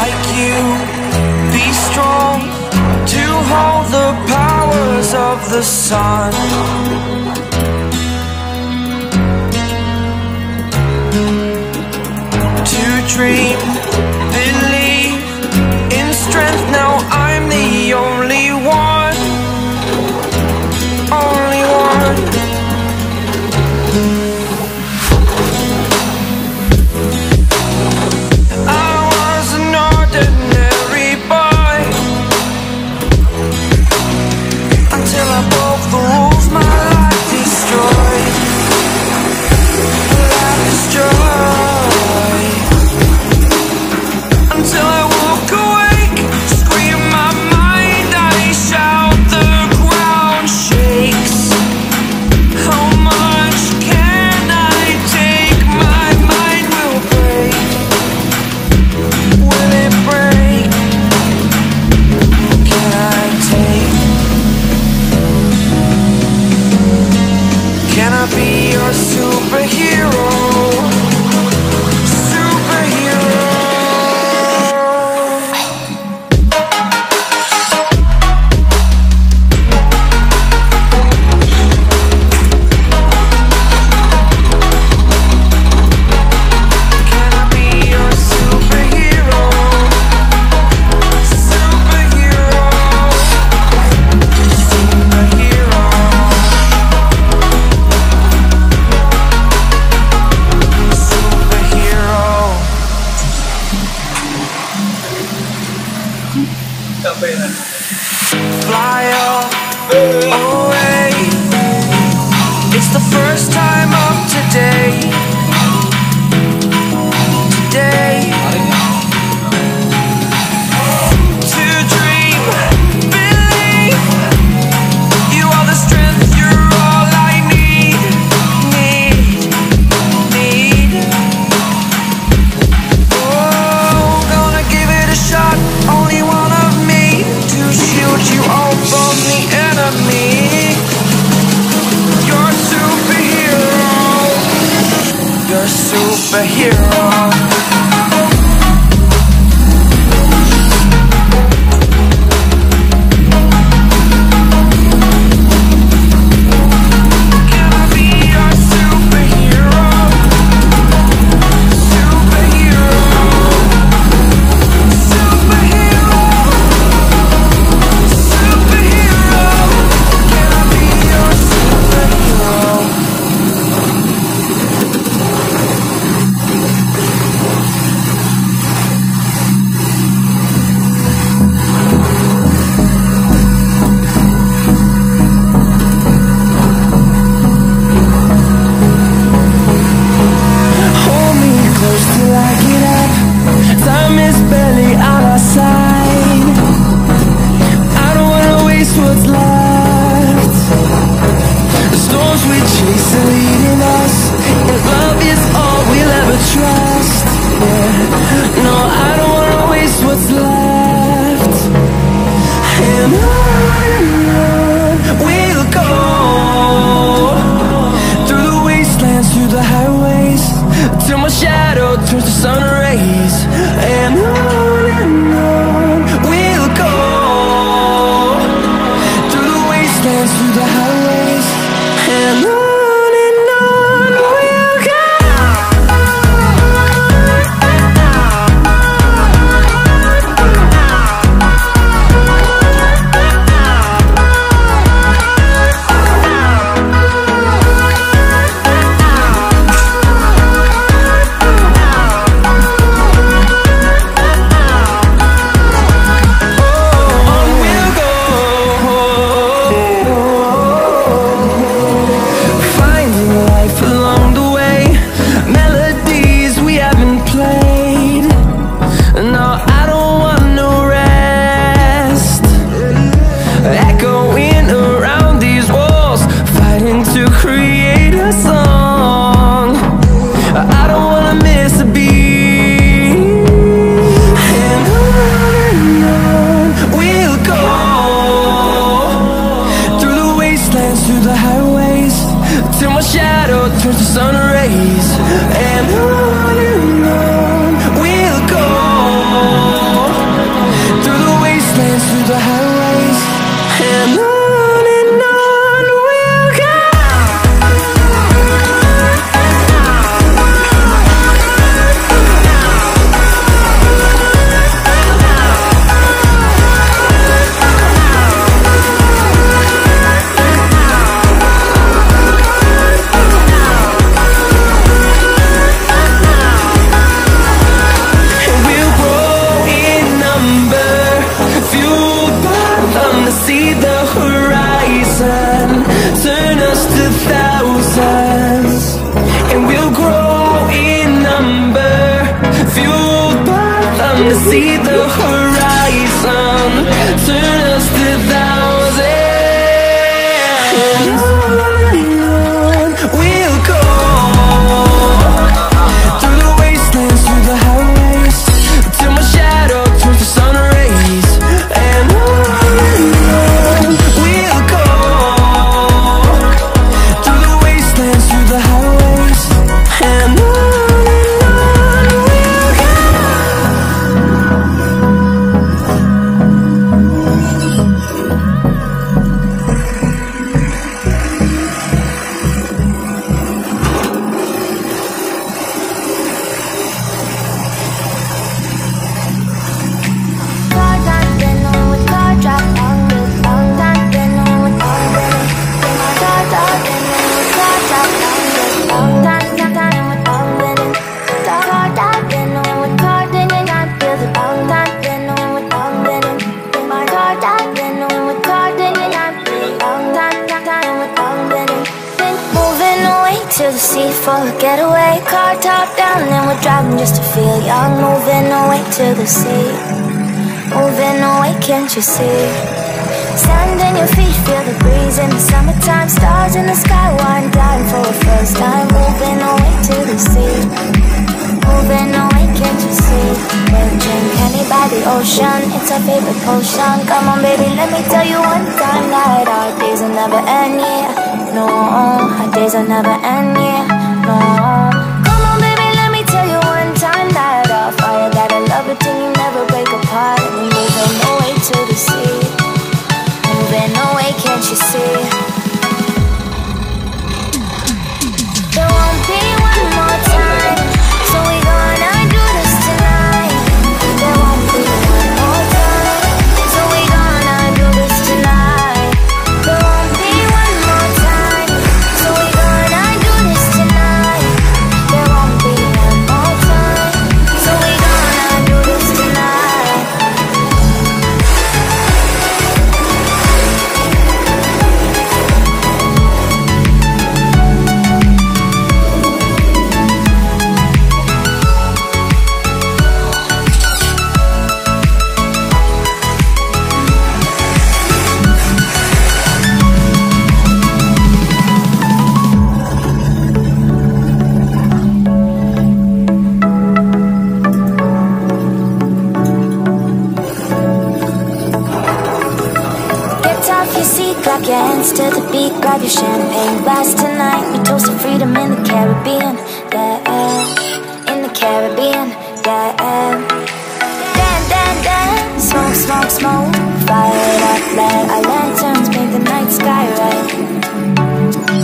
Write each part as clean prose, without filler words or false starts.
like you, be strong to hold the powers of the sun. To dream, believe in strength, now I'm the only one, only one. I was an ordinary boy, Fly away. It's the first time of today. Today. To dream, believe. You are the strength, you're all I need. Oh, gonna give it a shot. Only one of me to shield you all from the enemy. You're a superhero. You're a superhero. Till my shadow turns to sun rays, and on we'll go through the wastelands, through the highways, and on we'll go. Turns to sun rays, and on we'll go through the wastelands, through the highways, and on we'll go. See the horizon, turn us to thousands, and we'll grow in number, fueled by them. To see the horizon, turn us to thousands, and on we'll go through the wastelands, through the highways, till my shadow turns to sun rays, and on we'll go through the wastelands, through the highways, and on we'll go. to the sea for a getaway. Car top down and we're driving just to feel young. Moving away to the sea, moving away, can't you see? Sand in your feet, feel the breeze in the summertime. Stars in the sky, one dying for the first time. Moving away to the sea, moving away, can't you see? We'll drink honey by the ocean, it's our favorite potion. Come on baby, let me tell you one time that our days will never end, yeah. No, our days will never end, yeah. No. Come on baby, let me tell you one time that our fire got a love it till you never break apart. We're moving away to the sea, moving away, can't you see? There won't be one more time, so we gonna do this tonight. There won't be one more time, so we gonna do this tonight. There won't be one more time, so we gonna do this tonight. There won't be one more time, so we gonna do this tonight. Clap your hands to the beat, grab your champagne glass tonight. We toast to freedom in the Caribbean, yeah. In the Caribbean, yeah. Dan, dan, dan, smoke, smoke, smoke. Fire it up, let our lanterns paint the night sky red.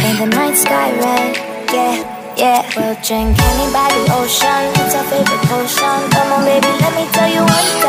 Paint the night sky red, yeah, yeah. We'll drink honey by the ocean, it's our favorite potion. Come on baby, let me tell you one thing